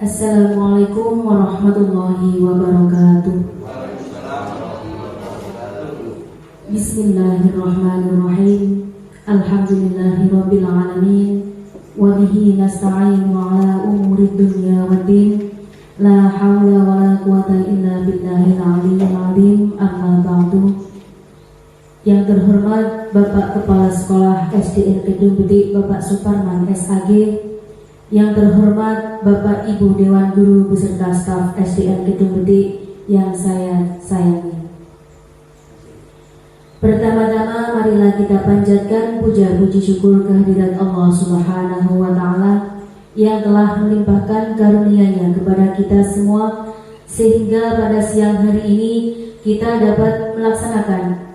Assalamualaikum warahmatullahi wabarakatuh. Bismillahirrahmanirrahim. Alhamdulillahirabbil alamin. Wa bihi nasta'inu ala umurid dunya waddin. La haula wala quwata illa billahil aliyyil azim. Amma ba'du. Yang terhormat Bapak Kepala Sekolah SDN Kedung Bedik Bapak Suparman SAG, yang terhormat Bapak Ibu Dewan Guru beserta staf SDN Kedung Bedik yang saya sayangi. Pertama-tama marilah kita panjatkan puja-puji syukur kehadirat Allah Subhanahu wa Ta'ala yang telah melimpahkan karunia-Nya kepada kita semua, sehingga pada siang hari ini kita dapat melaksanakan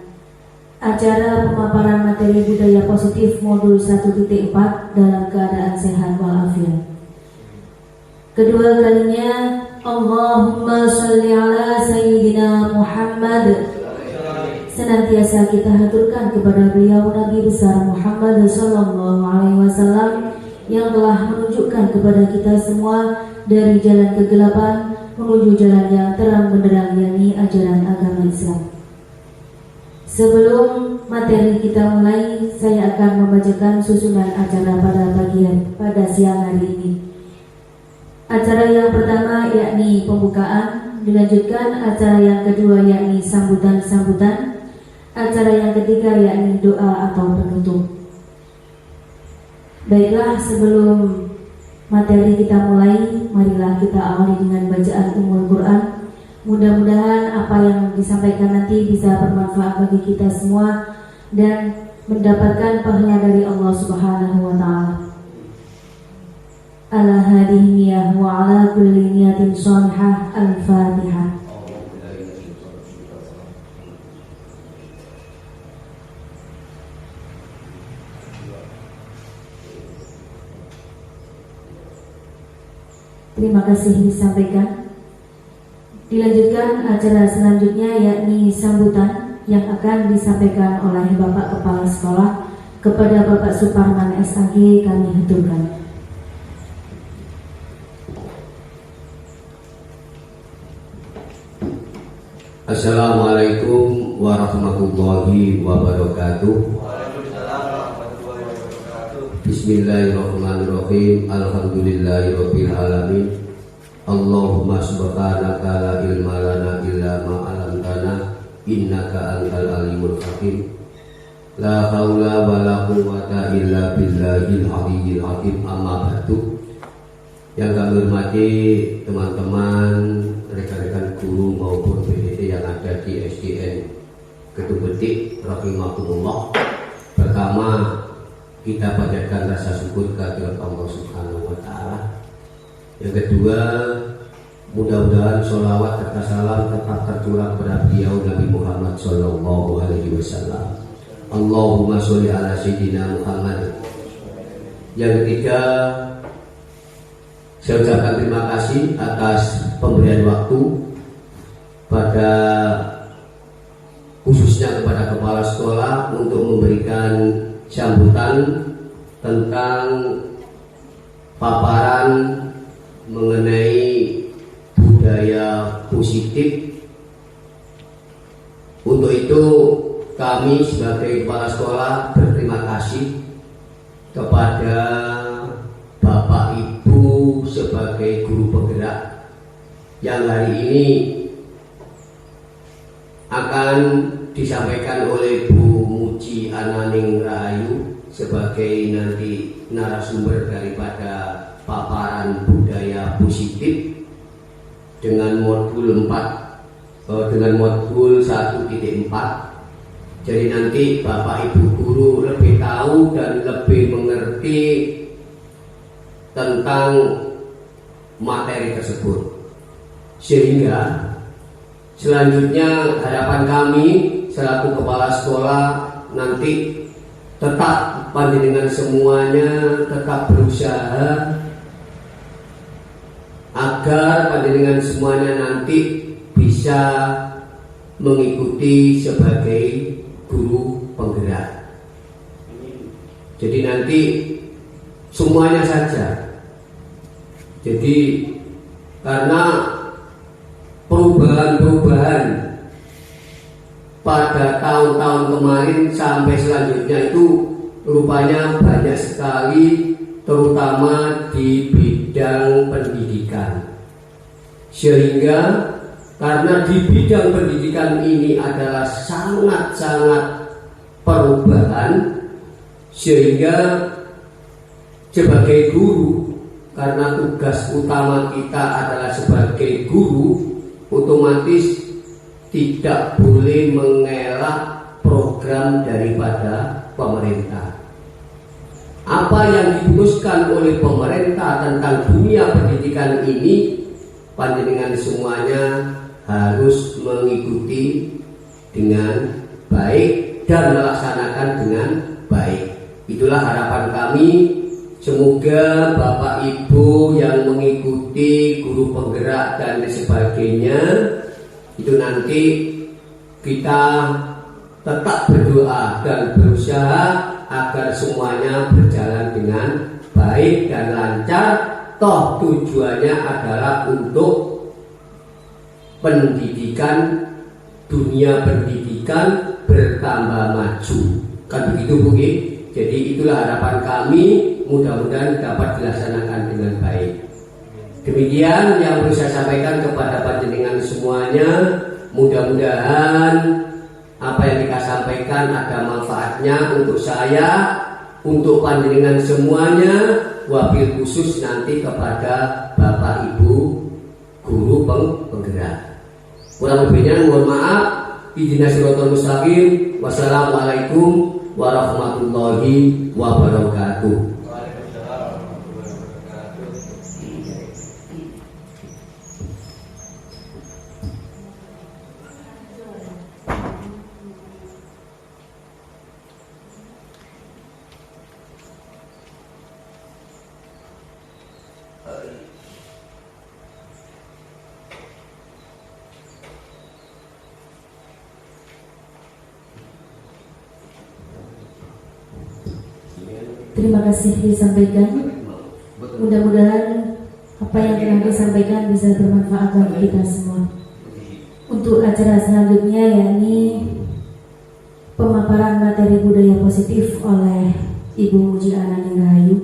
acara pemaparan materi budaya positif modul 1.4 dalam keadaan sehat walafiat. Kedua kalinya, Allahumma sholli ala Sayyidina Muhammad. Senantiasa kita haturkan kepada beliau Nabi besar Muhammad sallallahu alaihi wasallam yang telah menunjukkan kepada kita semua dari jalan kegelapan menuju jalan yang terang benderang, yakni ajaran agama Islam. Sebelum materi kita mulai, saya akan membacakan susunan acara pada siang hari ini. Acara yang pertama yakni pembukaan, dilanjutkan acara yang kedua yakni sambutan-sambutan, acara yang ketiga yakni doa atau penutup. Baiklah, sebelum materi kita mulai, marilah kita awali dengan bacaan Ummul Quran. Mudah-mudahan apa yang disampaikan nanti bisa bermanfaat bagi kita semua dan mendapatkan pahala dari Allah Subhanahu wa Ta'ala. Ala hadhihi niyah wa ala kulli niyatin shalihah. Al-Fatihah. Terima kasih disampaikan. Dilanjutkan acara selanjutnya yakni sambutan yang akan disampaikan oleh Bapak Kepala Sekolah kepada Bapak Suparman SAG. Kami haturkan. Assalamualaikum warahmatullahi wabarakatuh. Bismillahirrahmanirrahim. Alhamdulillahirabbil alamin. Allahumma subhanaka la ilma lana illa ma 'allamtana innaka antal alimul hakim. La haula wala quwwata illa billahil aliyyil azim. Amma ba'du. Yang kami hormati teman-teman, rekan-rekan guru maupun PDT yang ada di SDN Kedung Bedik rahimakumullah. Pertama, kita panjatkan rasa syukur kehadirat Allah Subhanahu wa Ta'ala. Yang kedua, mudah-mudahan sholawat serta salam tetap tercurah kepada beliau Nabi Muhammad sallallahu alaihi wasallam. Allahumma sholli ala Sayyidina Muhammad. Yang ketiga, saya ucapkan terima kasih atas pemberian waktu pada khususnya kepada kepala sekolah untuk memberikan sambutan tentang paparan mengenai budaya positif. Untuk itu kami sebagai kepala sekolah berterima kasih kepada Bapak Ibu sebagai guru penggerak yang hari ini akan disampaikan oleh Bu Muji Ananing Rahayu sebagai nanti narasumber daripada paparan budaya positif dengan modul 4 dengan modul 1.4. Jadi nanti Bapak Ibu guru lebih tahu dan lebih mengerti tentang materi tersebut, sehingga selanjutnya harapan kami selaku kepala sekolah nanti tetap panjenengan semuanya tetap berusaha agar panjenengan semuanya nanti bisa mengikuti sebagai guru penggerak. Jadi nanti semuanya saja. Jadi karena perubahan-perubahan pada tahun-tahun kemarin sampai selanjutnya itu rupanya banyak sekali, terutama di bidang pendidikan. Sehingga karena di bidang pendidikan ini adalah sangat-sangat perubahan, sehingga sebagai guru, karena tugas utama kita adalah sebagai guru, otomatis tidak boleh mengelak program daripada pemerintah. Apa yang diputuskan oleh pemerintah tentang dunia pendidikan ini, panjenengan semuanya harus mengikuti dengan baik dan melaksanakan dengan baik. Itulah harapan kami. Semoga Bapak Ibu yang mengikuti guru penggerak dan sebagainya itu nanti kita tetap berdoa dan berusaha agar semuanya berjalan dengan baik dan lancar. Toh tujuannya adalah untuk pendidikan, dunia pendidikan bertambah maju. Kan begitu Bu? Jadi itulah harapan kami, mudah-mudahan dapat dilaksanakan dengan baik. Demikian yang bisa saya sampaikan kepada panjenengan semuanya. Mudah-mudahan apa yang kita sampaikan ada manfaatnya untuk saya, untuk panjenengan semuanya, wabil khusus nanti kepada Bapak Ibu guru penggerak. Kurang lebihnya mohon maaf. Ihdinas siratal mustaqim. Wassalamualaikum warahmatullahi wabarakatuh. Terima kasih disampaikan. Mudah-mudahan apa yang telah disampaikan bisa bermanfaat bagi kita semua. Untuk acara selanjutnya yakni pemaparan materi budaya positif oleh Ibu Muji Anani Rahayu,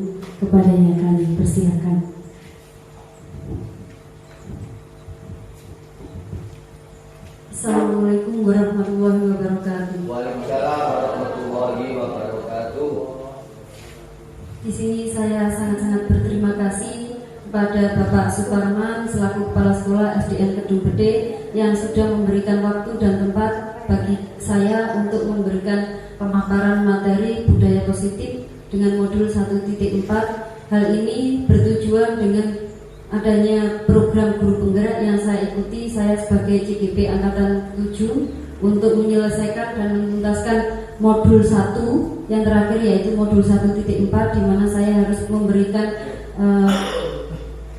kepadanya kami persilakan. Assalamualaikum warahmatullahi wabarakatuh. Waalaikumsalam warahmatullahi wabarakatuh. Di sini saya sangat-sangat berterima kasih kepada Bapak Suparman selaku Kepala Sekolah SDN Kedung Bede yang sudah memberikan waktu dan tempat bagi saya untuk memberikan pemaparan materi budaya positif dengan modul 1.4. Hal ini bertujuan dengan adanya program guru penggerak yang saya ikuti, saya sebagai CGP Angkatan 7 untuk menyelesaikan dan menuntaskan modul 1 yang terakhir, yaitu modul 1.4, di mana saya harus memberikan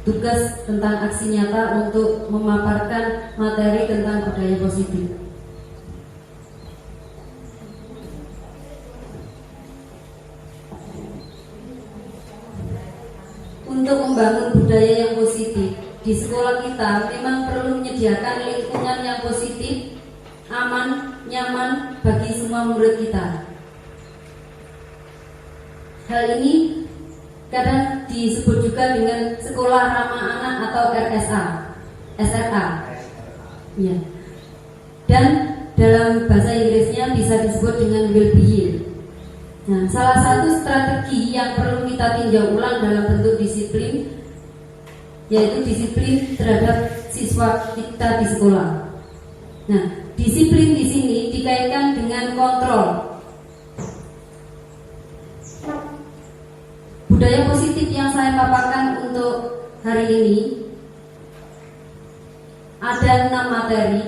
tugas tentang aksi nyata untuk memaparkan materi tentang budaya positif. Untuk membangun budaya yang positif di sekolah kita memang perlu menyediakan lingkungan yang positif, aman, nyaman bagi semua murid kita. Hal ini kadang disebut juga dengan sekolah ramah anak atau SRA. Ya. Dan dalam bahasa Inggrisnya bisa disebut dengan well-being. Nah, salah satu strategi yang perlu kita tinjau ulang dalam bentuk disiplin, yaitu disiplin terhadap siswa kita di sekolah. Nah, disiplin di sini dikaitkan dengan kontrol. Budaya positif yang saya paparkan untuk hari ini ada 6 materi,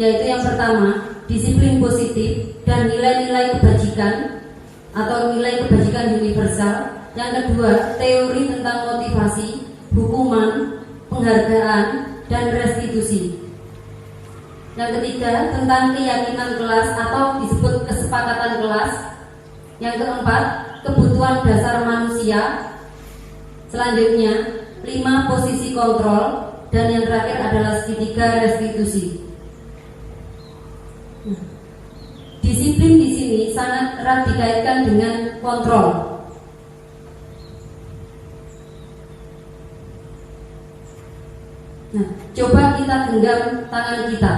yaitu yang pertama disiplin positif dan nilai-nilai kebajikan atau nilai kebajikan universal. Yang kedua, teori tentang motivasi, hukuman, penghargaan, dan restitusi. Yang ketiga, tentang keyakinan kelas atau disebut kesepakatan kelas. Yang keempat, kebutuhan dasar manusia. Selanjutnya, 5 posisi kontrol. dan yang terakhir adalah segitiga restitusi. Disiplin di sini sangat erat dikaitkan dengan kontrol. Nah, coba kita genggam tangan kita.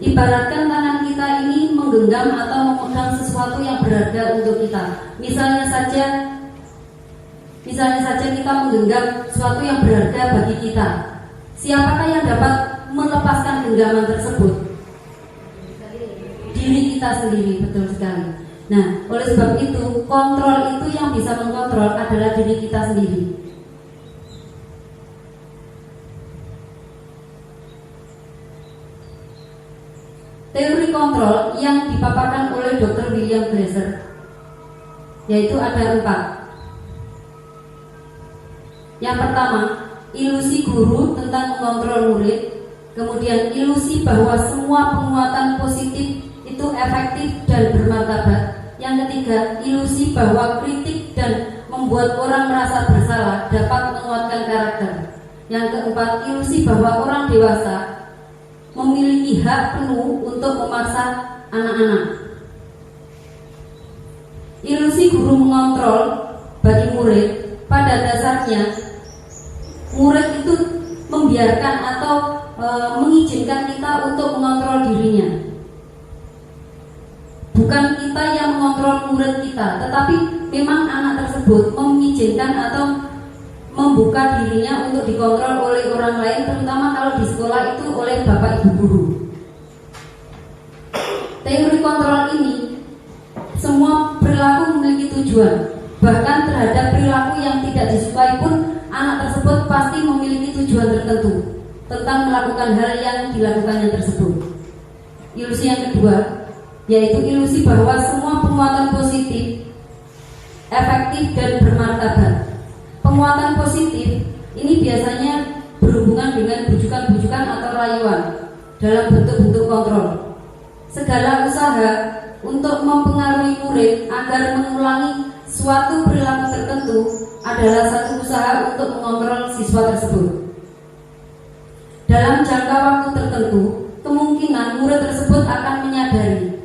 Ibaratkan tangan kita ini menggenggam atau memegang sesuatu yang berharga untuk kita. Misalnya saja kita menggenggam sesuatu yang berharga bagi kita. Siapakah yang dapat melepaskan genggaman tersebut? Diri kita sendiri, betul sekali. Nah, oleh sebab itu, kontrol itu yang bisa mengkontrol adalah diri kita sendiri. Teori kontrol yang dipaparkan oleh Dr. William Glasser yaitu ada 4. Yang pertama, ilusi guru tentang mengontrol murid. Kemudian ilusi bahwa semua penguatan positif itu efektif dan bermartabat. Yang ketiga, ilusi bahwa kritik dan membuat orang merasa bersalah dapat menguatkan karakter. Yang keempat, ilusi bahwa orang dewasa memiliki hak penuh untuk memaksa anak-anak. Ilusi guru mengontrol bagi murid, pada dasarnya murid itu membiarkan atau mengizinkan kita untuk mengontrol dirinya. Bukan kita yang mengontrol murid kita, tetapi memang anak tersebut mengizinkan atau membuka dirinya untuk dikontrol oleh orang lain, terutama kalau di sekolah itu oleh bapak ibu guru. Teori kontrol ini semua perilaku memiliki tujuan. Bahkan terhadap perilaku yang tidak disukai pun anak tersebut pasti memiliki tujuan tertentu tentang melakukan hal yang dilakukannya tersebut. Ilusi yang kedua yaitu ilusi bahwa semua penguatan positif efektif dan bermartabat. Penguatan positif ini biasanya berhubungan dengan bujukan-bujukan atau rayuan dalam bentuk-bentuk kontrol. Segala usaha untuk mempengaruhi murid agar mengulangi suatu perilaku tertentu adalah satu usaha untuk mengontrol siswa tersebut. Dalam jangka waktu tertentu, kemungkinan murid tersebut akan menyadari,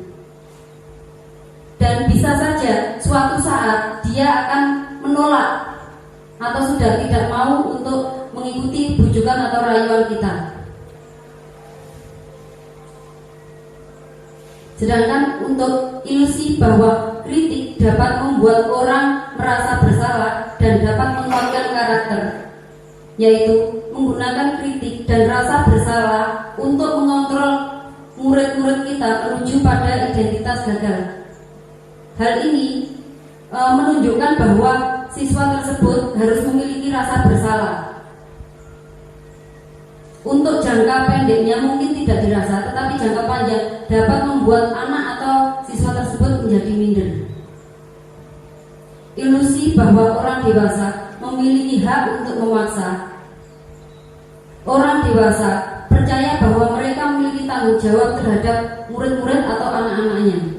dan bisa saja suatu saat dia akan menolak atau sudah tidak mau untuk mengikuti bujukan atau rayuan kita. Sedangkan untuk ilusi bahwa kritik dapat membuat orang merasa bersalah dan dapat menguatkan karakter, yaitu menggunakan kritik dan rasa bersalah untuk mengontrol murid-murid kita menuju pada identitas gagal. Hal ini menunjukkan bahwa siswa tersebut harus memiliki rasa bersalah. Untuk jangka pendeknya mungkin tidak dirasa, tetapi jangka panjang dapat membuat anak atau siswa tersebut menjadi minder. Ilusi bahwa orang dewasa memiliki hak untuk memaksa. Orang dewasa percaya bahwa mereka memiliki tanggung jawab terhadap murid-murid atau anak-anaknya.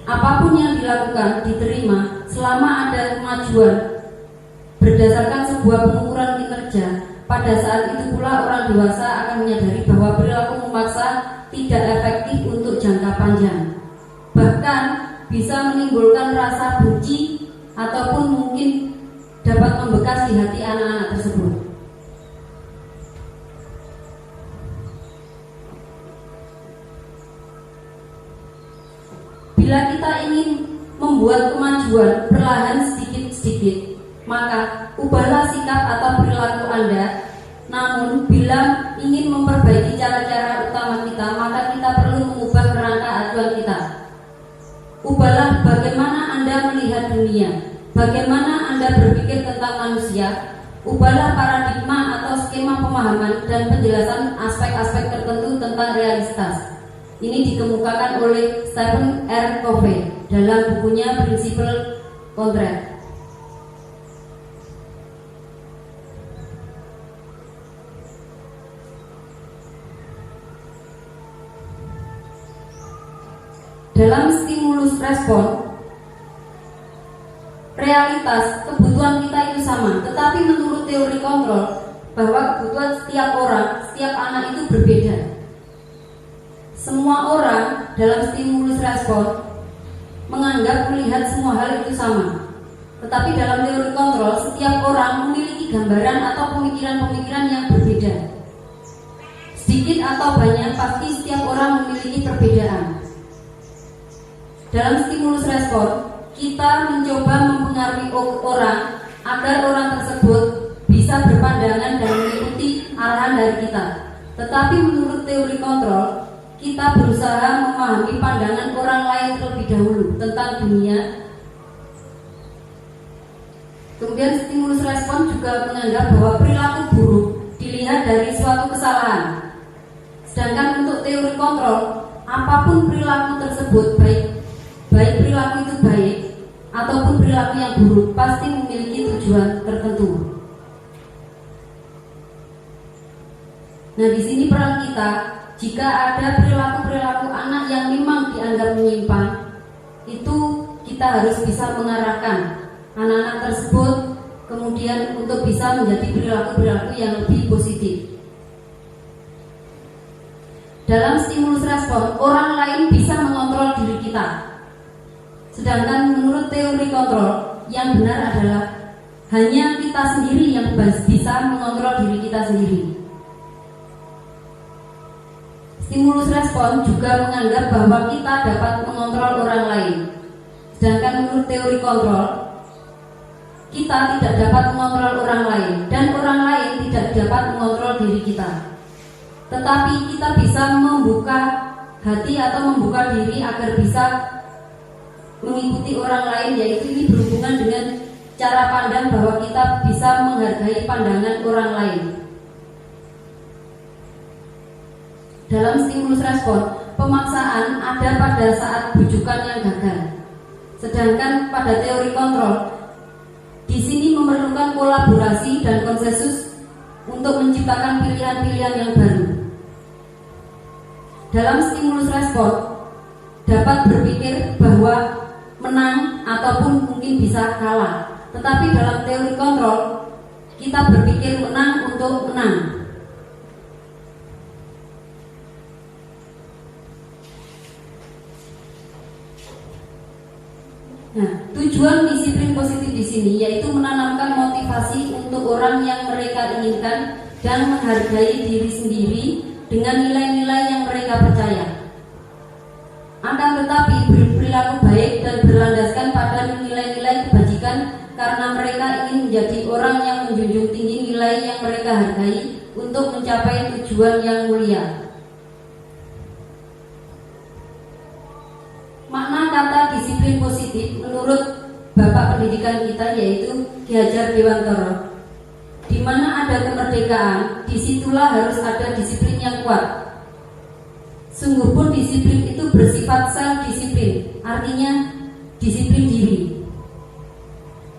Apapun yang dilakukan diterima selama ada kemajuan berdasarkan sebuah pengukuran kinerja. Pada saat itu pula orang dewasa akan menyadari bahwa perilaku memaksa tidak efektif untuk jangka panjang. Bahkan bisa menimbulkan rasa benci ataupun mungkin dapat membekas di hati anak-anak tersebut. Bila kita ingin membuat kemajuan perlahan sedikit-sedikit, maka ubahlah sikap atau perilaku Anda. Namun bila ingin memperbaiki cara-cara utama kita, maka kita perlu mengubah kerangka acuan kita. Ubahlah bagaimana Anda melihat dunia, bagaimana Anda berpikir tentang manusia. Ubahlah paradigma atau skema pemahaman dan penjelasan aspek-aspek tertentu tentang realitas. Ini dikemukakan oleh Stephen R. Covey dalam bukunya Principle Contract. Dalam stimulus respon, realitas kebutuhan kita itu sama, tetapi menurut teori kontrol, bahwa kebutuhan setiap orang, setiap anak itu berbeda. Semua orang dalam stimulus respon menganggap melihat semua hal itu sama. Tetapi dalam teori kontrol, setiap orang memiliki gambaran atau pemikiran-pemikiran yang berbeda. Sedikit atau banyak, pasti setiap orang memiliki perbedaan. Dalam stimulus respon, kita mencoba mempengaruhi orang agar orang tersebut bisa berpandangan dan mengikuti arahan dari kita. Tetapi menurut teori kontrol, kita berusaha memahami pandangan orang lain terlebih dahulu tentang dunia. Kemudian stimulus respon juga menganggap bahwa perilaku buruk dilihat dari suatu kesalahan. Sedangkan untuk teori kontrol, apapun perilaku tersebut, baik perilaku itu baik ataupun perilaku yang buruk, pasti memiliki tujuan tertentu. Nah, di sini peran kita, jika ada perilaku-perilaku anak yang memang dianggap menyimpang, itu kita harus bisa mengarahkan anak-anak tersebut kemudian untuk bisa menjadi perilaku-perilaku yang lebih positif. Dalam stimulus respon, orang lain bisa mengontrol diri kita. Sedangkan menurut teori kontrol, yang benar adalah hanya kita sendiri yang bisa mengontrol diri kita sendiri. Stimulus respon juga menganggap bahwa kita dapat mengontrol orang lain. Sedangkan menurut teori kontrol, kita tidak dapat mengontrol orang lain dan orang lain tidak dapat mengontrol diri kita. Tetapi kita bisa membuka hati atau membuka diri agar bisa mengikuti orang lain, yaitu ini berhubungan dengan cara pandang bahwa kita bisa menghargai pandangan orang lain. Dalam stimulus respon, pemaksaan ada pada saat bujukan yang gagal. Sedangkan pada teori kontrol, di sini memerlukan kolaborasi dan konsensus untuk menciptakan pilihan-pilihan yang baru. Dalam stimulus respon, dapat berpikir bahwa menang ataupun mungkin bisa kalah. Tetapi dalam teori kontrol, kita berpikir menang untuk menang. Nah, tujuan disiplin positif di sini yaitu menanamkan motivasi untuk orang yang mereka inginkan dan menghargai diri sendiri dengan nilai-nilai yang mereka percaya. Akan tetapi berperilaku baik dan berlandaskan pada nilai-nilai kebajikan karena mereka ingin menjadi orang yang menjunjung tinggi nilai yang mereka hargai untuk mencapai tujuan yang mulia. Makna kata disiplin positif menurut Bapak Pendidikan kita yaitu Ki Hajar Dewantara, di mana ada kemerdekaan, disitulah harus ada disiplin yang kuat. Sungguh pun disiplin itu bersifat self-disiplin, artinya disiplin diri,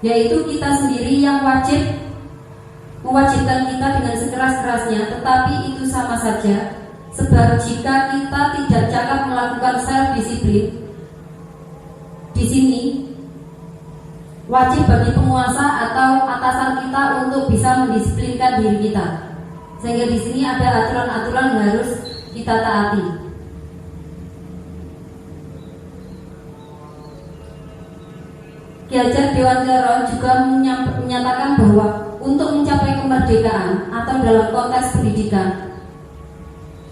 yaitu kita sendiri yang mewajibkan kita dengan sekeras-kerasnya. Tetapi itu sama saja, sebab jika kita tidak cakap melakukan self-disiplin, di sini wajib bagi penguasa atau atasan kita untuk bisa mendisiplinkan diri kita. Sehingga di sini ada aturan-aturan yang harus kita taati. Ki Hajar Dewantara juga menyatakan bahwa untuk mencapai kemerdekaan atau dalam konteks pendidikan,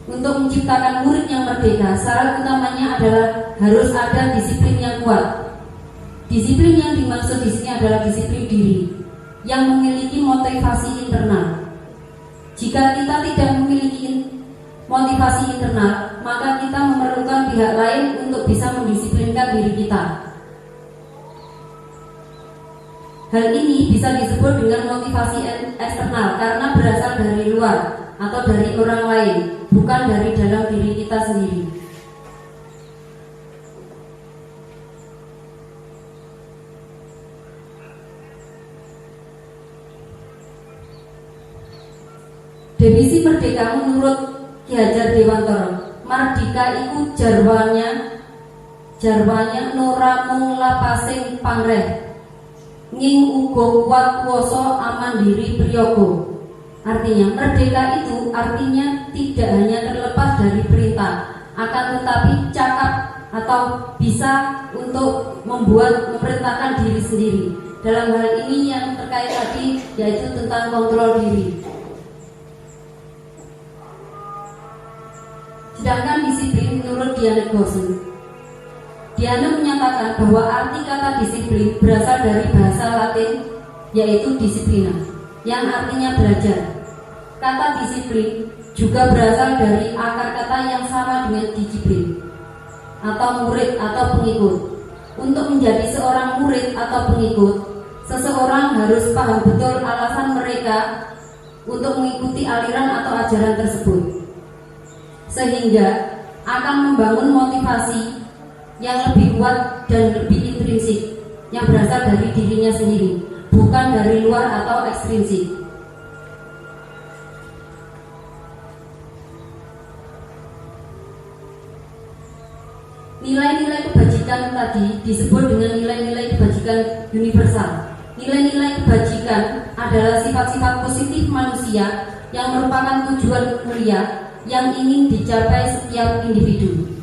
untuk menciptakan murid yang merdeka, syarat utamanya adalah harus ada disiplin yang kuat. Disiplin yang dimaksud di sini adalah disiplin diri yang memiliki motivasi internal. Jika kita tidak memiliki motivasi internal, maka kita memerlukan pihak lain untuk bisa mendisiplinkan diri kita. Hal ini bisa disebut dengan motivasi eksternal karena berasal dari luar atau dari orang lain, bukan dari dalam diri kita sendiri. Definisi merdeka menurut Ki Hajar Dewantara, mardika iku jarwanya nora mung lapasing pangreh, nging uga kuat kuwasa amandiri priyaga. Artinya merdeka itu artinya tidak hanya terlepas dari perintah, akan tetapi cakap atau bisa untuk memerintahkan diri sendiri. Dalam hal ini yang terkait tadi yaitu tentang kontrol diri. Sedangkan disiplin menurut Diane Gosling, Diane menyatakan bahwa arti kata disiplin berasal dari bahasa Latin yaitu disiplina, yang artinya belajar. Kata disiplin juga berasal dari akar kata yang sama dengan disiplin atau murid atau pengikut. Untuk menjadi seorang murid atau pengikut, seseorang harus paham betul alasan mereka untuk mengikuti aliran atau ajaran tersebut, sehingga akan membangun motivasi yang lebih kuat dan lebih intrinsik yang berasal dari dirinya sendiri, bukan dari luar atau ekstrinsik. Nilai-nilai kebajikan tadi disebut dengan nilai-nilai kebajikan universal. Nilai-nilai kebajikan adalah sifat-sifat positif manusia yang merupakan tujuan mulia yang ingin dicapai setiap individu.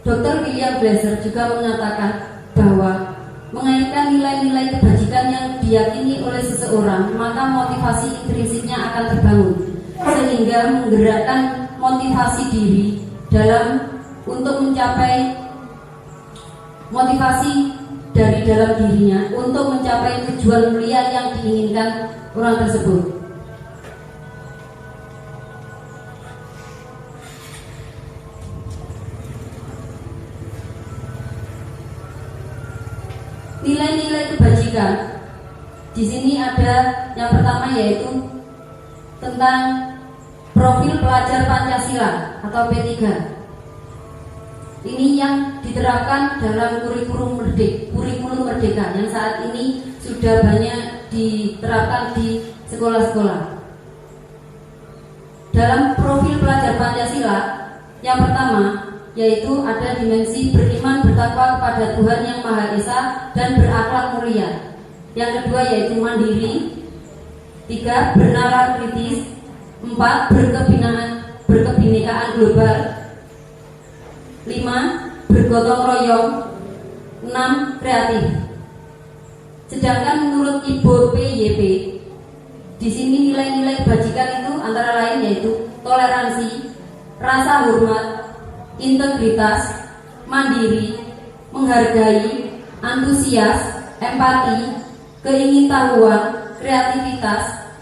Dr. William Glasser juga mengatakan bahwa mengaitkan nilai-nilai kebajikan yang diyakini oleh seseorang, maka motivasi intrinsiknya akan terbangun, sehingga menggerakkan motivasi diri untuk mencapai motivasi dari dalam dirinya untuk mencapai tujuan mulia yang diinginkan orang tersebut. Nilai-nilai kebajikan di sini ada yang pertama yaitu tentang profil pelajar Pancasila atau P3. Ini yang diterapkan dalam kurikulum Merdeka yang saat ini sudah banyak diterapkan di sekolah-sekolah. Dalam profil pelajar Pancasila, yang pertama yaitu ada dimensi beriman bertakwa kepada Tuhan Yang Maha Esa dan berakhlak mulia. Yang kedua yaitu mandiri. 3. Bernalar kritis. 4. Berkebinekaan global. 5. Bergotong royong. 6. Kreatif. Sedangkan menurut Ibu PYP, di sini nilai-nilai kebajikan itu antara lain yaitu toleransi, rasa hormat, integritas, mandiri, menghargai, antusias, empati, keingintahuan, kreativitas,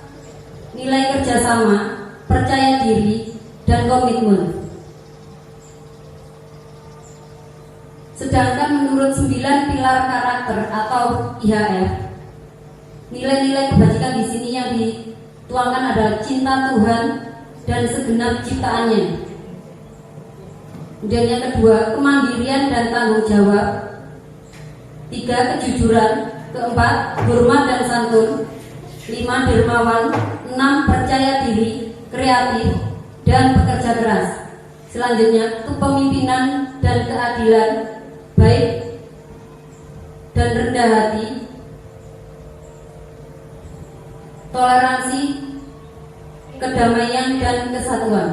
nilai kerjasama, percaya diri, dan komitmen. Sedangkan menurut 9 pilar karakter atau IHF, nilai-nilai kebajikan di sini yang dituangkan adalah cinta Tuhan dan segenap ciptaannya. Kemudian yang kedua, kemandirian dan tanggung jawab. 3. Kejujuran. 4. Hormat dan santun. 5. Dermawan. 6. Percaya diri, kreatif, dan bekerja keras. Selanjutnya, kepemimpinan dan keadilan, baik dan rendah hati, toleransi, kedamaian, dan kesatuan.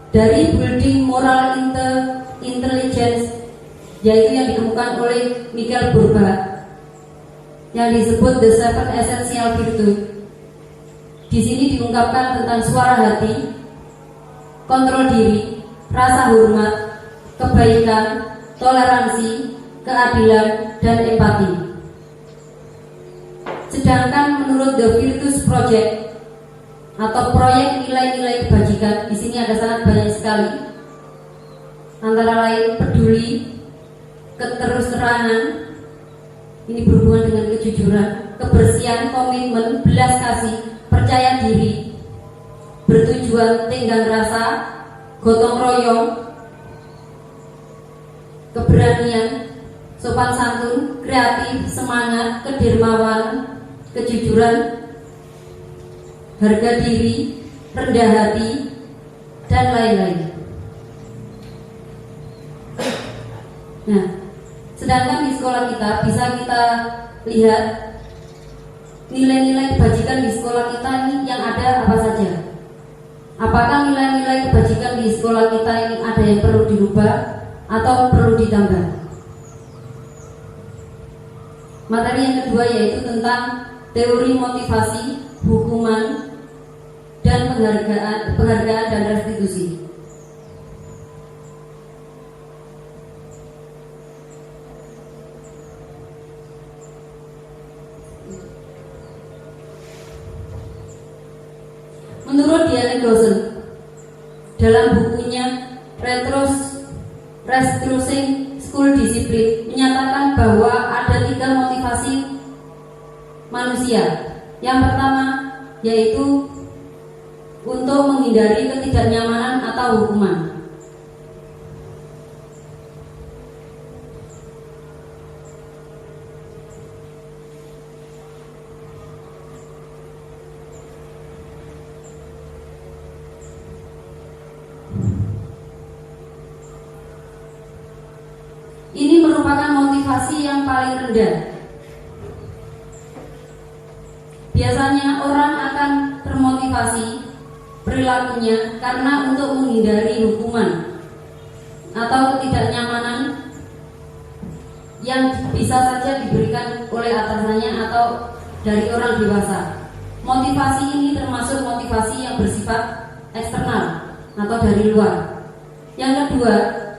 Dari building moral intelligence, yaitu yang ditemukan oleh Michael Burba, yang disebut The Seven Essential Virtues. Di sini diungkapkan tentang suara hati, kontrol diri, rasa hormat, kebaikan, toleransi, keadilan, dan empati. Sedangkan menurut The Virtues Project atau proyek nilai-nilai kebajikan, di sini ada sangat banyak sekali. Antara lain peduli, keterus-terangan, ini berhubungan dengan kejujuran, kebersihan, komitmen, belas kasih, percaya diri, bertujuan, tenggang rasa, gotong royong, keberanian, sopan santun, kreatif, semangat, kedermawanan, kejujuran, harga diri, rendah hati, dan lain-lain. Nah, sedangkan di sekolah kita bisa kita lihat nilai-nilai kebajikan di sekolah kita ini yang ada apa saja. Apakah nilai-nilai kebajikan di sekolah kita ini ada yang perlu dirubah atau perlu ditambah? Materi yang kedua yaitu tentang teori motivasi, hukuman, dan penghargaan dan restitusi. Menurut Diane Gaussen dalam bukunya Restructuring School Discipline menyatakan bahwa ada 3 motivasi manusia. Yang pertama yaitu untuk menghindari ketidaknyamanan atau hukuman. Ini merupakan motivasi yang paling rendah. Biasanya orang akan termotivasi perilakunya karena untuk menghindari hukuman atau ketidaknyamanan yang bisa saja diberikan oleh atasannya atau dari orang dewasa. Motivasi ini termasuk motivasi yang bersifat eksternal atau dari luar. Yang kedua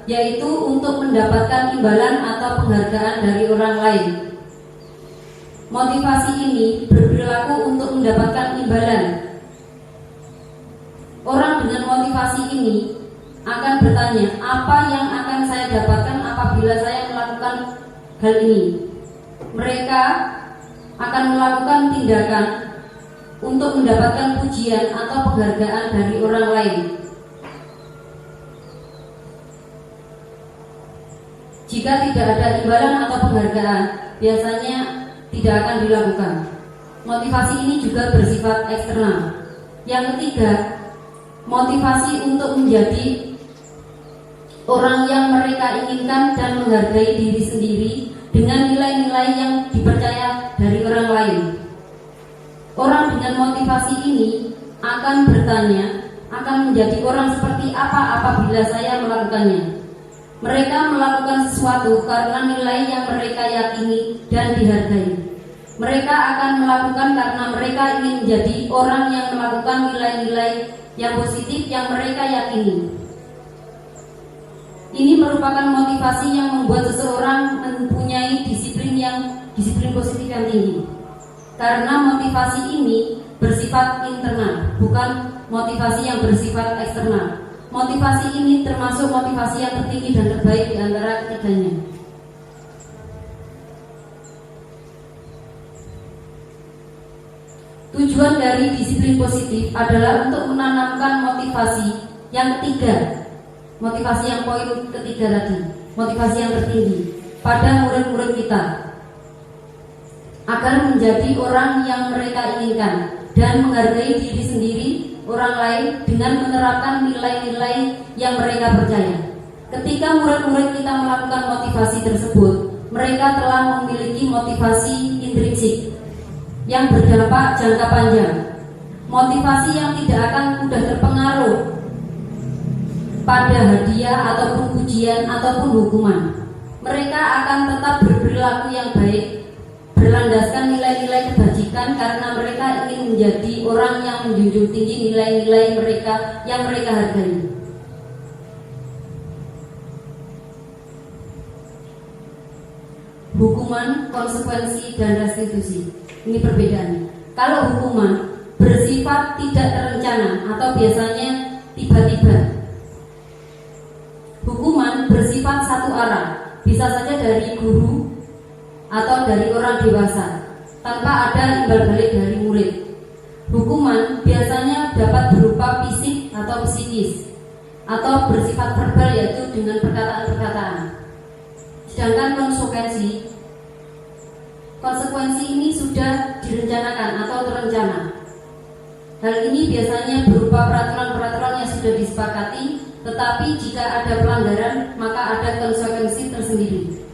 yaitu untuk mendapatkan imbalan atau penghargaan dari orang lain. Motivasi ini berperilaku untuk mendapatkan imbalan. Orang dengan motivasi ini akan bertanya, apa yang akan saya dapatkan apabila saya melakukan hal ini? Mereka akan melakukan tindakan untuk mendapatkan pujian atau penghargaan dari orang lain. Jika tidak ada imbalan atau penghargaan, biasanya tidak akan dilakukan. Motivasi ini juga bersifat eksternal. Yang ketiga, motivasi untuk menjadi orang yang mereka inginkan dan menghargai diri sendiri dengan nilai-nilai yang dipercaya dari orang lain. Orang dengan motivasi ini akan bertanya, akan menjadi orang seperti apa apabila saya melakukannya. Mereka melakukan sesuatu karena nilai yang mereka yakini dan dihargai. Mereka akan melakukan karena mereka ingin menjadi orang yang melakukan nilai-nilai yang positif yang mereka yakini. Ini merupakan motivasi yang membuat seseorang mempunyai disiplin positif yang tinggi. Karena motivasi ini bersifat internal, bukan motivasi yang bersifat eksternal. Motivasi ini termasuk motivasi yang tertinggi dan terbaik di antara ketiganya. Tujuan dari disiplin positif adalah untuk menanamkan motivasi yang ketiga, motivasi yang poin ketiga tadi, motivasi yang tertinggi pada murid-murid kita, agar menjadi orang yang mereka inginkan dan menghargai diri sendiri, orang lain dengan menerapkan nilai-nilai yang mereka percaya. Ketika murid-murid kita melakukan motivasi tersebut, mereka telah memiliki motivasi intrinsik yang berdampak jangka panjang, motivasi yang tidak akan mudah terpengaruh pada hadiah ataupun pujian ataupun hukuman. Mereka akan tetap berperilaku yang baik, berlandaskan nilai-nilai kebajikan karena mereka ingin menjadi orang yang menjunjung tinggi nilai-nilai mereka yang mereka hargai. Hukuman, konsekuensi, dan restitusi. Ini perbedaannya. Kalau hukuman bersifat tidak terencana atau biasanya tiba-tiba. Hukuman bersifat satu arah, bisa saja dari guru atau dari orang dewasa tanpa ada imbal balik dari murid. Hukuman biasanya dapat berupa fisik atau psikis atau bersifat verbal, yaitu dengan perkataan-perkataan. Sedangkan konsekuensi ini sudah direncanakan atau terencana. Hal ini biasanya berupa peraturan-peraturan yang sudah disepakati, tetapi jika ada pelanggaran maka ada konsekuensi tersendiri.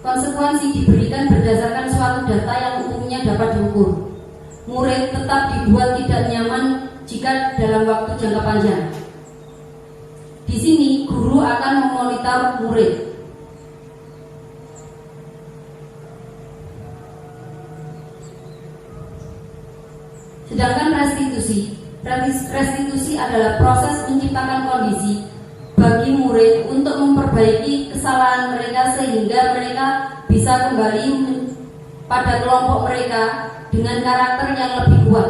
Konsekuensi diberikan berdasarkan suatu data yang umumnya dapat diukur. Murid tetap dibuat tidak nyaman jika dalam waktu jangka panjang. Di sini guru akan memonitor murid. Sedangkan restitusi adalah proses menciptakan kondisi bagi murid untuk memperbaiki kesalahan mereka sehingga mereka bisa kembali pada kelompok mereka dengan karakter yang lebih kuat,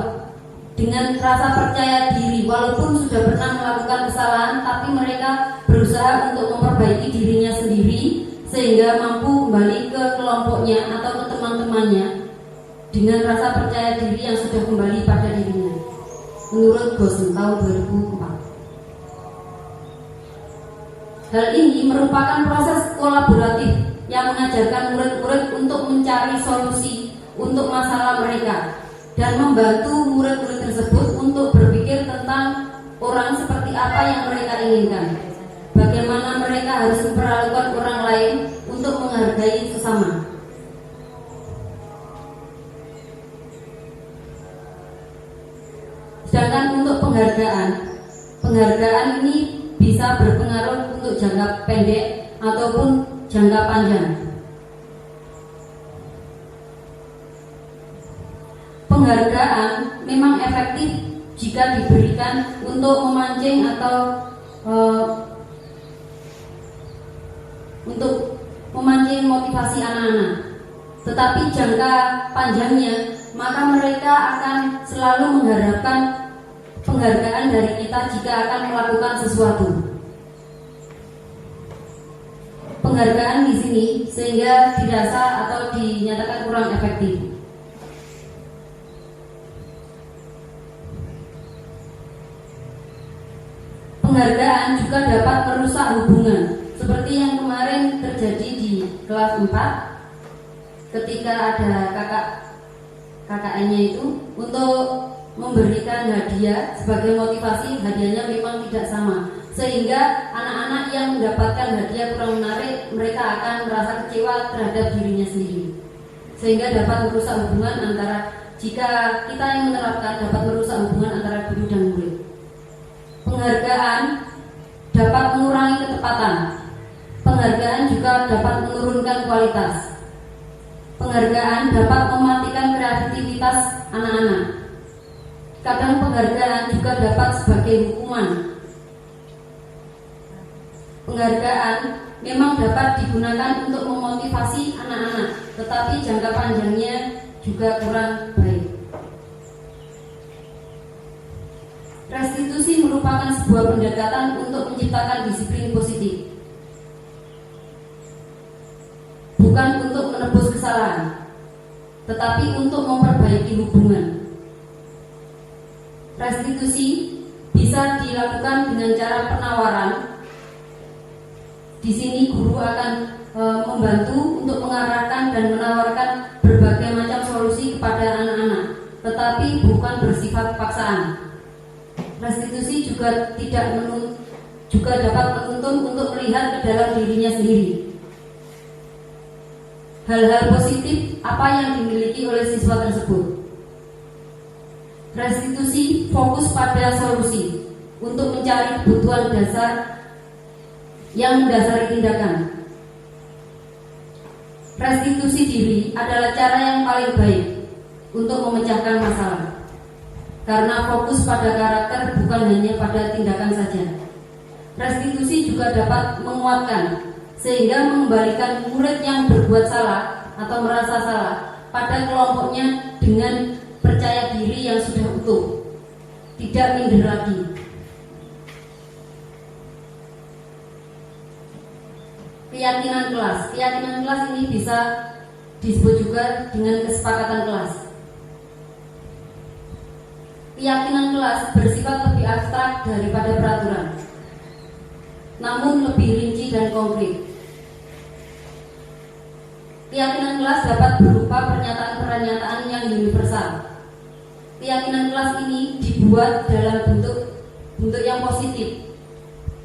dengan rasa percaya diri. Walaupun sudah pernah melakukan kesalahan, tapi mereka berusaha untuk memperbaiki dirinya sendiri sehingga mampu kembali ke kelompoknya atau ke teman-temannya dengan rasa percaya diri yang sudah kembali pada dirinya. Menurut Gosen tahun 2004. Hal ini merupakan proses kolaboratif yang mengajarkan murid-murid untuk mencari solusi untuk masalah mereka dan membantu murid-murid tersebut untuk berpikir tentang orang seperti apa yang mereka inginkan. Bagaimana mereka harus memperlakukan orang lain untuk menghargai sesama. Sedangkan untuk penghargaan ini bisa berpengaruh untuk jangka pendek ataupun jangka panjang. Penghargaan memang efektif jika diberikan untuk memancing atau untuk memancing motivasi anak-anak. Tetapi jangka panjangnya, maka mereka akan selalu mengharapkan penghargaan dari kita jika akan melakukan sesuatu. Penghargaan di sini sehingga dirasa atau dinyatakan kurang efektif. Penghargaan juga dapat merusak hubungan, seperti yang kemarin terjadi di kelas 4 ketika ada KKN-nya itu untuk memberikan hadiah sebagai motivasi. Hadiahnya memang tidak sama, sehingga anak-anak yang mendapatkan hadiah kurang menarik, mereka akan merasa kecewa terhadap dirinya sendiri, sehingga dapat merusak hubungan antara, jika kita yang menerapkan, dapat merusak hubungan antara guru dan murid. Penghargaan dapat mengurangi ketepatan. Penghargaan juga dapat menurunkan kualitas. Penghargaan dapat mematikan kreativitas anak-anak. Kadang penghargaan juga dapat sebagai hukuman. Penghargaan memang dapat digunakan untuk memotivasi anak-anak, tetapi jangka panjangnya juga kurang baik. Restitusi merupakan sebuah pendekatan untuk menciptakan disiplin positif, bukan untuk menebus kesalahan, tetapi untuk memperbaiki hubungan. Restitusi bisa dilakukan dengan cara penawaran. Di sini guru akan membantu untuk mengarahkan dan menawarkan berbagai macam solusi kepada anak-anak, tetapi bukan bersifat paksaan. Restitusi juga dapat menuntun untuk melihat ke dalam dirinya sendiri. Hal-hal positif apa yang dimiliki oleh siswa tersebut. Restitusi fokus pada solusi untuk mencari kebutuhan dasar yang mendasari tindakan. Restitusi diri adalah cara yang paling baik untuk memecahkan masalah, karena fokus pada karakter bukan hanya pada tindakan saja. Restitusi juga dapat menguatkan, sehingga mengembalikan murid yang berbuat salah atau merasa salah pada kelompoknya dengan percaya diri yang sudah utuh, tidak minder lagi. Keyakinan kelas ini bisa disebut juga dengan kesepakatan kelas. Keyakinan kelas bersifat lebih abstrak daripada peraturan, namun lebih rinci rinci dan konkret. Keyakinan kelas dapat berupa pernyataan-pernyataan yang universal. Keyakinan kelas ini dibuat dalam bentuk yang positif,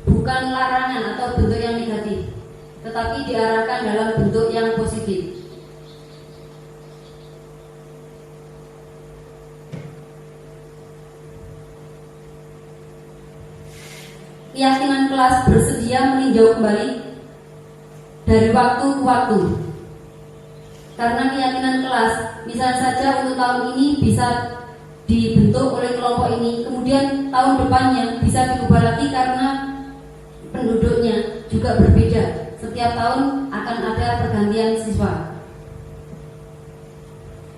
bukan larangan atau bentuk yang negatif, tetapi diarahkan dalam bentuk yang positif. Keyakinan kelas bersedia meninjau kembali dari waktu ke waktu. Karena keyakinan kelas, misalnya saja untuk tahun ini bisa dibentuk oleh kelompok ini, kemudian tahun depannya bisa diubah lagi karena penduduknya juga berbeda. Setiap tahun akan ada pergantian siswa.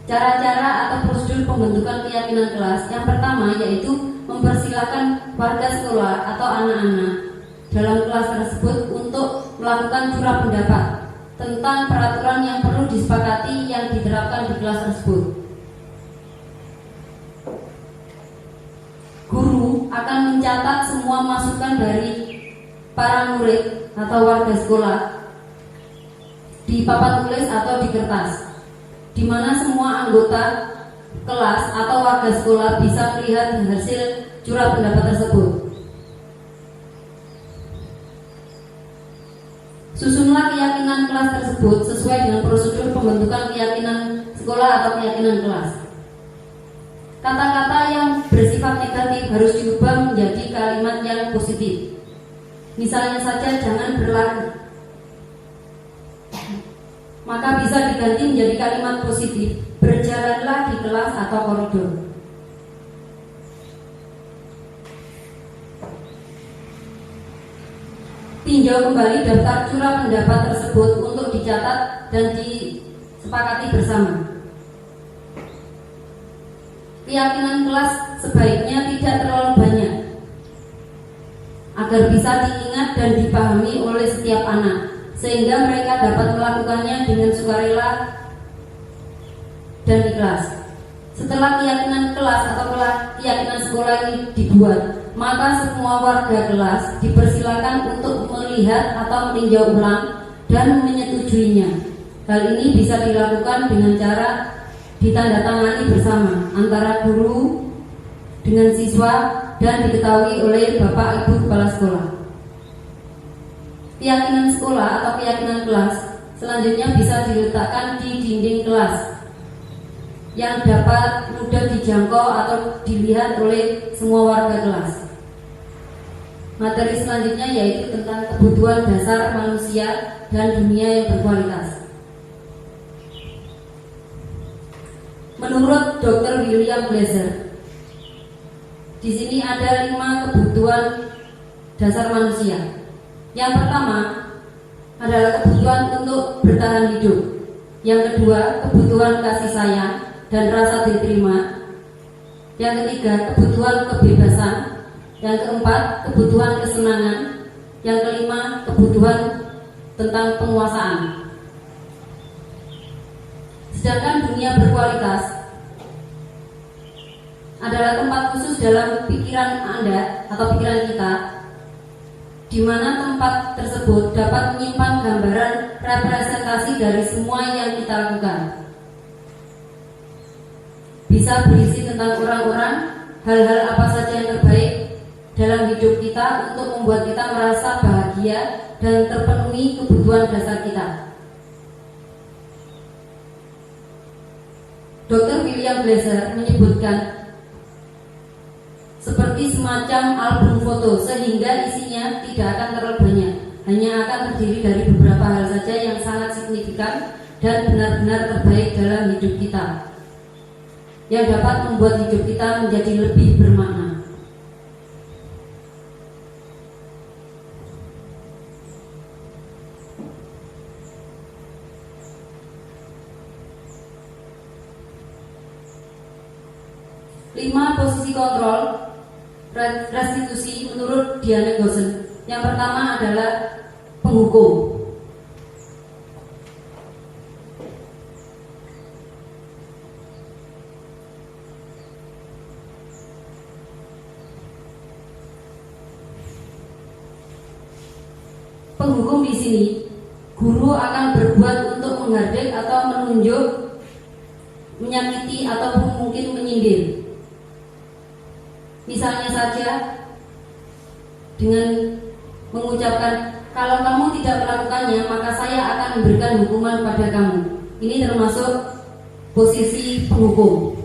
Cara-cara atau prosedur pembentukan keyakinan kelas yang pertama yaitu mempersilahkan warga sekolah atau anak-anak dalam kelas tersebut untuk melakukan curah pendapat tentang peraturan yang perlu disepakati yang diterapkan di kelas tersebut. Guru akan mencatat semua masukan dari para murid atau warga sekolah di papan tulis atau di kertas, di mana semua anggota kelas atau warga sekolah bisa melihat hasil curah pendapat tersebut. Susunlah keyakinan kelas tersebut sesuai dengan prosedur pembentukan keyakinan sekolah atau keyakinan kelas. Kata-kata yang bersifat negatif harus diubah menjadi kalimat yang positif. Misalnya saja jangan berlari, maka bisa diganti menjadi kalimat positif, berjalanlah di kelas atau koridor. Tinjau kembali daftar curah pendapat tersebut untuk dicatat dan disepakati bersama. Keyakinan kelas sebaiknya tidak terlalu banyak agar bisa diingat dan dipahami oleh setiap anak, sehingga mereka dapat melakukannya dengan sukarela dan ikhlas. Setelah keyakinan kelas atau keyakinan sekolah ini dibuat, maka semua warga kelas dipersilakan untuk melihat atau meninjau ulang dan menyetujuinya. Hal ini bisa dilakukan dengan cara ditandatangani bersama antara guru dengan siswa dan diketahui oleh Bapak Ibu Kepala Sekolah. Keyakinan sekolah atau keyakinan kelas selanjutnya bisa diletakkan di dinding kelas yang dapat mudah dijangkau atau dilihat oleh semua warga kelas. Materi selanjutnya yaitu tentang kebutuhan dasar manusia dan dunia yang berkualitas. Menurut Dr. William Blazer, di sini ada 5 kebutuhan dasar manusia. Yang pertama adalah kebutuhan untuk bertahan hidup. Yang kedua, kebutuhan kasih sayang dan rasa diterima. Yang ketiga, kebutuhan kebebasan. Yang keempat, kebutuhan kesenangan. Yang kelima, kebutuhan tentang penguasaan. Sedangkan dunia berkualitas adalah tempat khusus dalam pikiran Anda atau pikiran kita, di mana tempat tersebut dapat menyimpan gambaran representasi dari semua yang kita lakukan. Bisa berisi tentang orang-orang, hal-hal apa saja yang terbaik dalam hidup kita untuk membuat kita merasa bahagia dan terpenuhi kebutuhan dasar kita. Dr. William Blazer menyebutkan seperti semacam album foto, sehingga isinya tidak akan terlalu banyak, hanya akan terdiri dari beberapa hal saja yang sangat signifikan dan benar-benar terbaik dalam hidup kita, yang dapat membuat hidup kita menjadi lebih bermakna. Lima posisi kontrol restitusi menurut Diana Gosen. Yang pertama adalah penghukum. penghukum di sini, guru akan berbuat untuk menghardik atau menunjuk, menyakiti ataupun mungkin menyindir. Misalnya saja dengan mengucapkan, kalau kamu tidak melakukannya maka saya akan memberikan hukuman pada kamu. Ini termasuk posisi penghukum.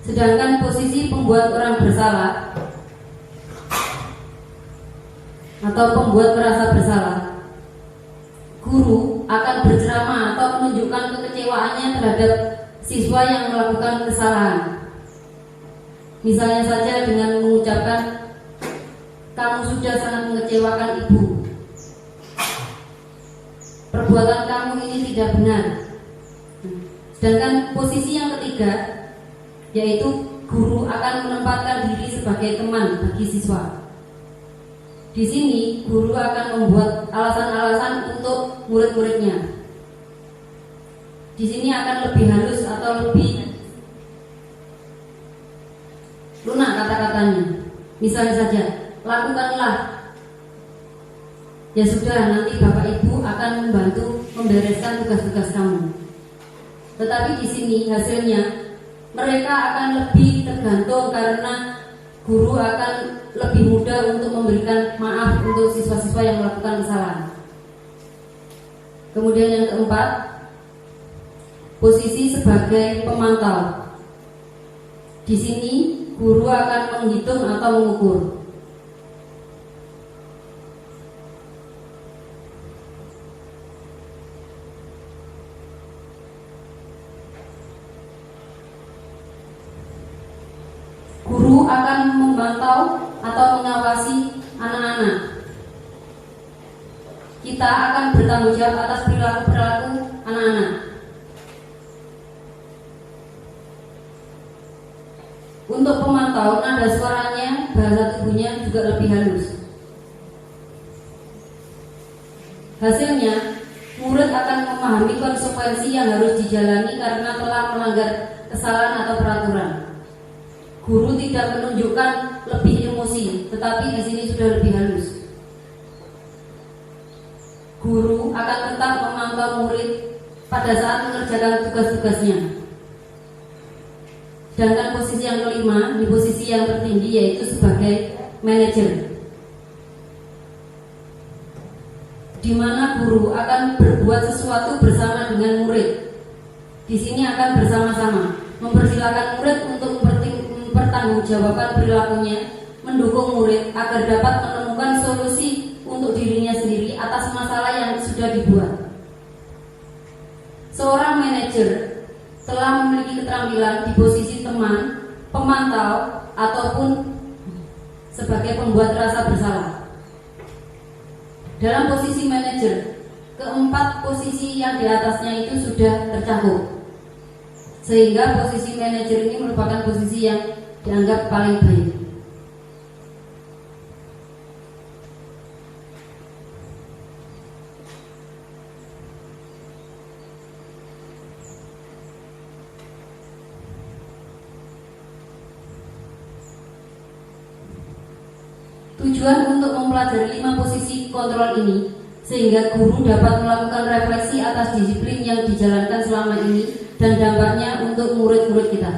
Sedangkan posisi pembuat orang bersalah atau pembuat merasa bersalah, guru akan berceramah atau menunjukkan kekecewaannya terhadap siswa yang melakukan kesalahan. Misalnya saja dengan mengucapkan, kamu sudah sangat mengecewakan ibu, perbuatan kamu ini tidak benar. Sedangkan posisi yang ketiga, yaitu guru akan menempatkan diri sebagai teman bagi siswa. Di sini guru akan membuat alasan-alasan untuk murid-muridnya. Di sini akan lebih halus atau lebih lunak kata-katanya. Misalnya saja, lakukanlah. Ya sudah, nanti Bapak Ibu akan membantu membereskan tugas-tugas kamu. Tetapi di sini hasilnya mereka akan lebih tergantung karena guru akan lebih mudah untuk memberikan maaf untuk siswa-siswa yang melakukan kesalahan. Kemudian yang keempat, posisi sebagai pemantau. Di sini guru akan menghitung atau mengukur. Guru akan memantau atau mengawasi anak-anak. Kita akan bertanggung jawab atas perilaku-perilaku anak-anak. Untuk pemantau, nada suaranya, bahasa tubuhnya juga lebih halus. Hasilnya, murid akan memahami konsekuensi yang harus dijalani karena telah melanggar kesalahan atau peraturan. Guru tidak menunjukkan lebih emosi, tetapi di sini sudah lebih halus. Guru akan tetap memantau murid pada saat mengerjakan tugas-tugasnya. Sedangkan posisi yang kelima, di posisi yang tertinggi, yaitu sebagai manajer, di mana guru akan berbuat sesuatu bersama dengan murid. Di sini akan bersama-sama mempersilakan murid untuk mempertanggungjawabkan perilakunya, mendukung murid agar dapat menemukan solusi untuk dirinya sendiri atas masalah yang sudah dibuat. Seorang manajer telah memiliki keterampilan di posisi teman, pemantau, ataupun sebagai pembuat rasa bersalah. Dalam posisi manajer, keempat posisi yang di atasnya itu sudah tercakup, sehingga posisi manajer ini merupakan posisi yang dianggap paling baik. Tujuan untuk mempelajari 5 posisi kontrol ini sehingga guru dapat melakukan refleksi atas disiplin yang dijalankan selama ini dan dampaknya untuk murid-murid kita.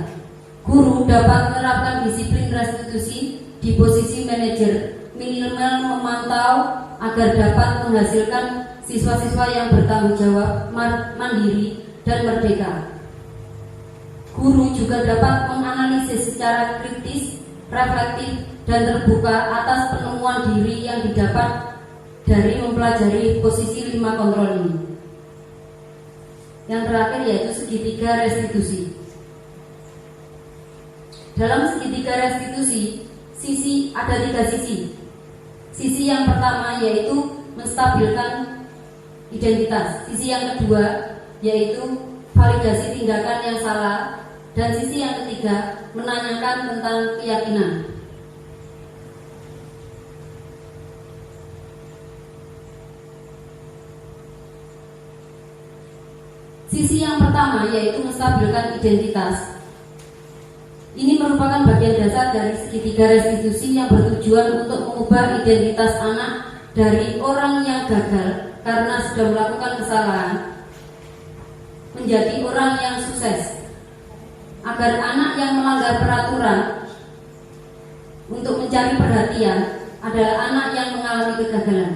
Guru dapat menerapkan disiplin restitusi di posisi manajer, minimal memantau agar dapat menghasilkan siswa-siswa yang bertanggung jawab, mandiri, dan merdeka. Guru juga dapat menganalisis secara kritis, reflektif, dan terbuka atas penemuan diri yang didapat dari mempelajari posisi 5 kontrol ini. Yang terakhir yaitu segitiga restitusi. Dalam segitiga restitusi, ada 3 sisi. Sisi yang pertama yaitu menstabilkan identitas. Sisi yang kedua yaitu validasi tindakan yang salah. Dan sisi yang ketiga menanyakan tentang keyakinan. Sisi yang pertama yaitu menstabilkan identitas. Ini merupakan bagian dasar dari segitiga restitusi yang bertujuan untuk mengubah identitas anak dari orang yang gagal karena sudah melakukan kesalahan menjadi orang yang sukses, agar anak yang melanggar peraturan untuk mencari perhatian adalah anak yang mengalami kegagalan.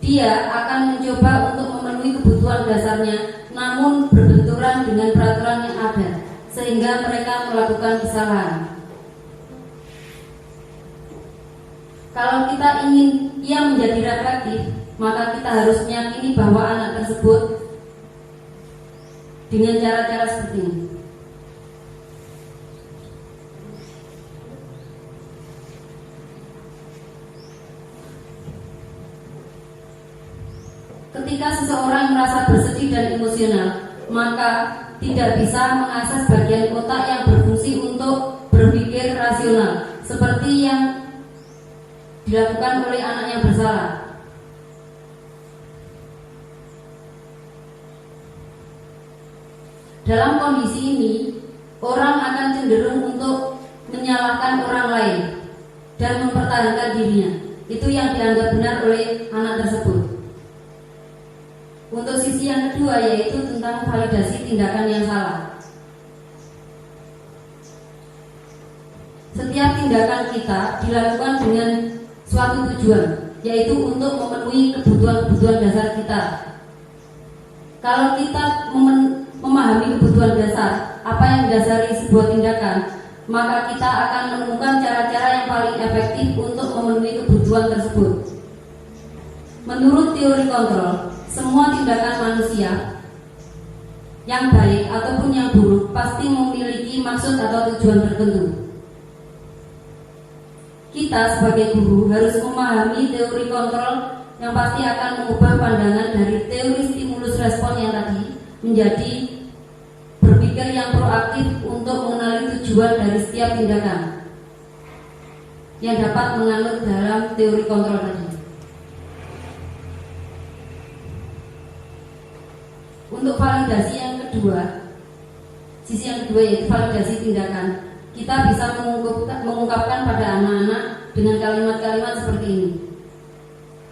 Dia akan mencoba untuk memenuhi kebutuhan dasarnya, namun berbenturan dengan peraturan yang ada, sehingga mereka melakukan kesalahan. Kalau kita ingin ia menjadi reflektif, maka kita harus meyakini bahwa anak tersebut dengan cara-cara seperti ini. Ketika seseorang merasa bersedih dan emosional, maka tidak bisa mengakses bagian otak yang berfungsi untuk berpikir rasional, seperti yang dilakukan oleh anak yang bersalah. Dalam kondisi ini, orang akan cenderung untuk menyalahkan orang lain dan mempertahankan dirinya. Itu yang dianggap benar oleh anak tersebut. Untuk sisi yang kedua, yaitu tentang validasi tindakan yang salah. Setiap tindakan kita dilakukan dengan suatu tujuan, yaitu untuk memenuhi kebutuhan-kebutuhan dasar kita. Kalau kita memahami kebutuhan dasar, apa yang mendasari sebuah tindakan, maka kita akan menemukan cara-cara yang paling efektif untuk memenuhi kebutuhan tersebut. Menurut teori kontrol, semua tindakan manusia yang baik ataupun yang buruk pasti memiliki maksud atau tujuan tertentu. Kita sebagai guru harus memahami teori kontrol yang pasti akan mengubah pandangan dari teori stimulus respon yang tadi menjadi berpikir yang proaktif untuk mengenali tujuan dari setiap tindakan yang dapat menganut dalam teori kontrol tadi. Untuk validasi yang kedua, sisi yang kedua yaitu validasi tindakan, kita bisa mengungkapkan pada anak-anak dengan kalimat-kalimat seperti ini.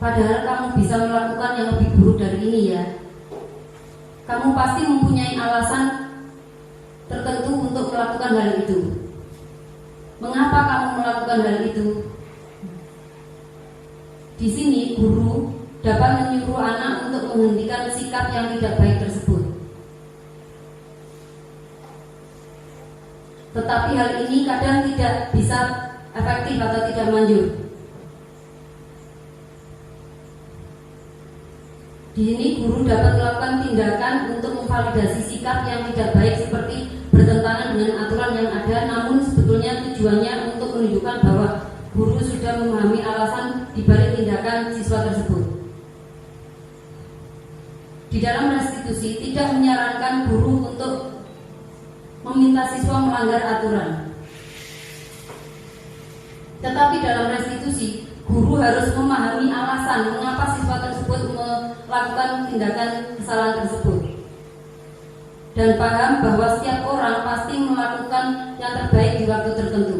Padahal kamu bisa melakukan yang lebih buruk dari ini ya. Kamu pasti mempunyai alasan tertentu untuk melakukan hal itu. Mengapa kamu melakukan hal itu? Di sini guru dapat menyuruh anak untuk menghentikan sikap yang tidak baik tersebut. Tetapi hal ini kadang tidak bisa efektif atau tidak manjur. Di sini guru dapat melakukan tindakan untuk memvalidasi sikap yang tidak baik seperti bertentangan dengan aturan yang ada, namun sebetulnya tujuannya untuk menunjukkan bahwa guru sudah memahami alasan dibalik tindakan siswa tersebut. Di dalam restitusi tidak menyarankan guru untuk meminta siswa melanggar aturan. Tetapi dalam restitusi, guru harus memahami alasan mengapa siswa tersebut melakukan tindakan kesalahan tersebut. Dan paham bahwa setiap orang pasti melakukan yang terbaik di waktu tertentu.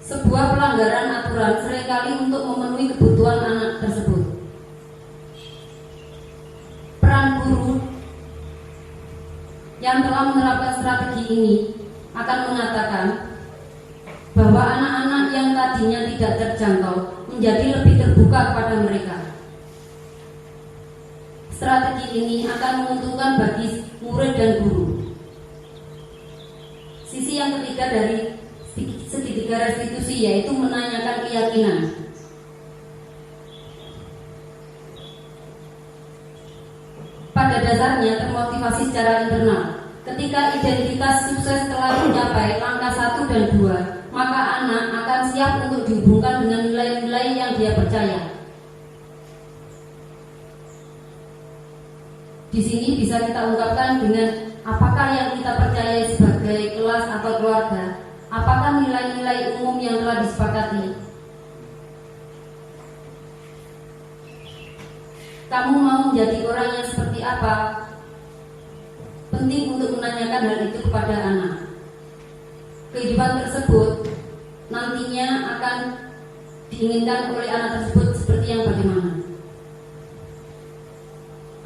Sebuah pelanggaran aturan seringkali untuk memenuhi kebutuhan anak tersebut. Peran guru yang telah menerapkan strategi ini akan mengatakan bahwa anak-anak yang tadinya tidak terjangkau menjadi lebih terbuka kepada mereka. Strategi ini akan menguntungkan bagi murid dan guru. Sisi yang ketiga dari segitiga restitusi yaitu menanyakan keyakinan. Pada dasarnya termotivasi secara internal. Ketika identitas sukses telah mencapai langkah 1 dan 2, maka anak akan siap untuk dihubungkan dengan nilai-nilai yang dia percaya. Di sini bisa kita ungkapkan dengan apakah yang kita percayai sebagai kelas atau keluarga, apakah nilai-nilai umum yang telah disepakati. Kamu mau menjadi orang yang seperti apa? Penting untuk menanyakan hal itu kepada anak. Kehidupan tersebut nantinya akan diinginkan oleh anak tersebut seperti yang bagaimana?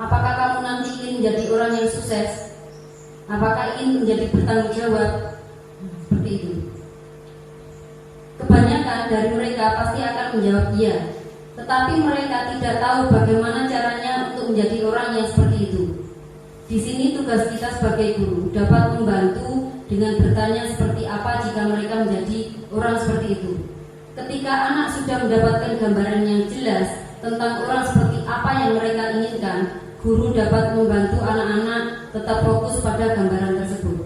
Apakah kamu nanti ingin menjadi orang yang sukses? Apakah ingin menjadi bertanggung jawab? Seperti itu. Kebanyakan dari mereka pasti akan menjawab iya, tetapi mereka tidak tahu bagaimana caranya untuk menjadi orang yang seperti itu. Di sini tugas kita sebagai guru dapat membantu dengan bertanya seperti apa jika mereka menjadi orang seperti itu. Ketika anak sudah mendapatkan gambaran yang jelas tentang orang seperti apa yang mereka inginkan, guru dapat membantu anak-anak tetap fokus pada gambaran tersebut.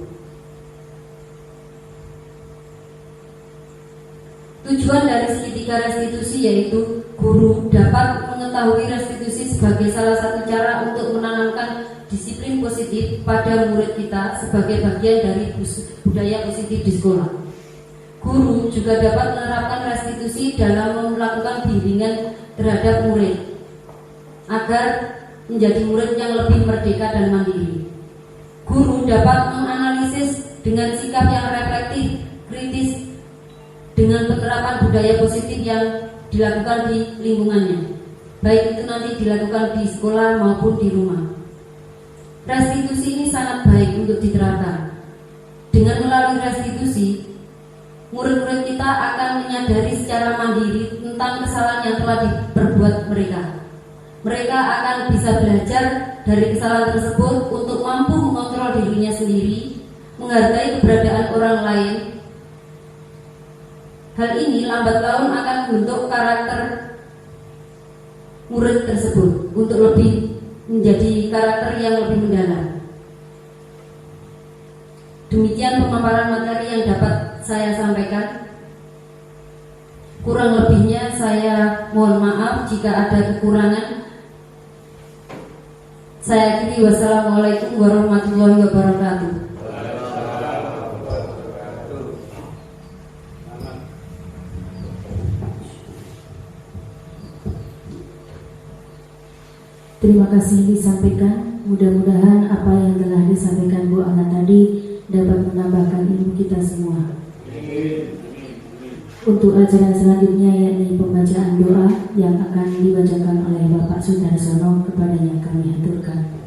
Tujuan dari segitiga restitusi yaitu guru dapat mengetahui restitusi sebagai salah satu cara untuk menanamkan disiplin positif pada murid kita sebagai bagian dari budaya positif di sekolah. Guru juga dapat menerapkan restitusi dalam melakukan bimbingan terhadap murid agar menjadi murid yang lebih merdeka dan mandiri. Guru dapat menganalisis dengan sikap yang reflektif, kritis, dengan penerapan budaya positif yang dilakukan di lingkungannya, baik itu nanti dilakukan di sekolah maupun di rumah. Restitusi ini sangat baik untuk diterapkan. Dengan melalui restitusi, murid-murid kita akan menyadari secara mandiri tentang kesalahan yang telah diperbuat mereka. Mereka akan bisa belajar dari kesalahan tersebut untuk mampu mengontrol dirinya sendiri, menghargai keberadaan orang lain. Hal ini lambat laun akan membentuk karakter murid tersebut untuk lebih menjadi karakter yang lebih mendalam. Demikian pemaparan materi yang dapat saya sampaikan. Kurang lebihnya saya mohon maaf jika ada kekurangan. Saya akhiri, wassalamualaikum warahmatullahi wabarakatuh. Terima kasih disampaikan. Mudah-mudahan apa yang telah disampaikan Bu Ana tadi dapat menambahkan ilmu kita semua. Untuk acara selanjutnya yakni pembacaan doa yang akan dibacakan oleh Bapak Sudarsono, kepadanya kami aturkan.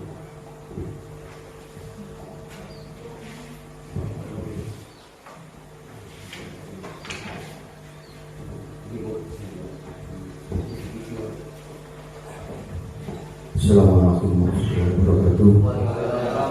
Assalamualaikum warahmatullahi wabarakatuh.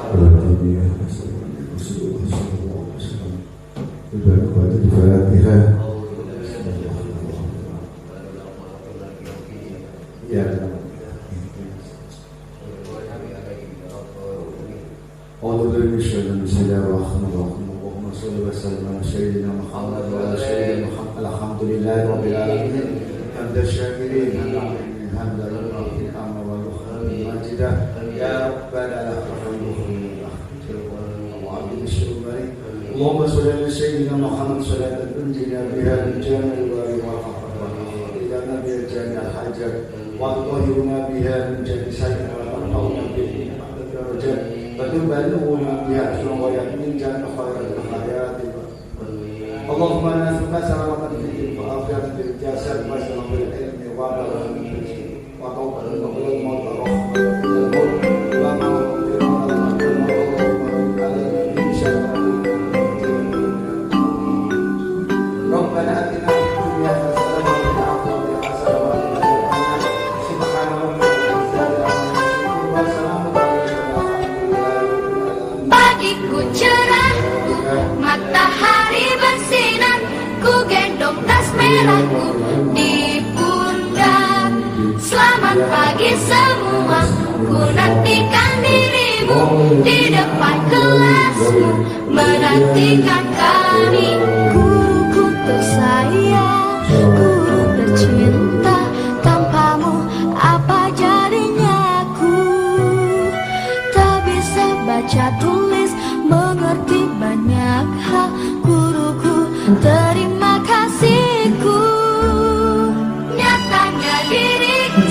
اللهم صل على سيدنا محمد صلاة تنجينا بها من جميع الوارث والفقر إذا نبي جميع الحاجات وتطهرنا بها من جميع سيئات وترفعنا به أعلى الدرجات وتبلغنا بها أشرف غايات من جميع خيرات الحياة. اللهم إنا نسألك سلامة في الدين وعافية في الجسد وسلامة في العلم وبركة في الرزق وتوبة قبل الموت ورحمة عند الموت ومغفرة ربنا آتنا في الدنيا حسنة وفي الآخرة حسنة وقنا عذاب النار سبحان ربك رب العزة عما يصفون وسلام على المرسلين. Pagiku cerahku, matahari bersinar, ku gendong tas merahku di pundak. Selamat pagi semua, ku nantikan dirimu di depan kelasmu, menantikan kami. Guruku tersayang, guru tercinta, tanpamu apa jadinya aku? Tak bisa baca tulis, mengerti banyak hal. Guruku, terima kasihku. Nyatanya diriku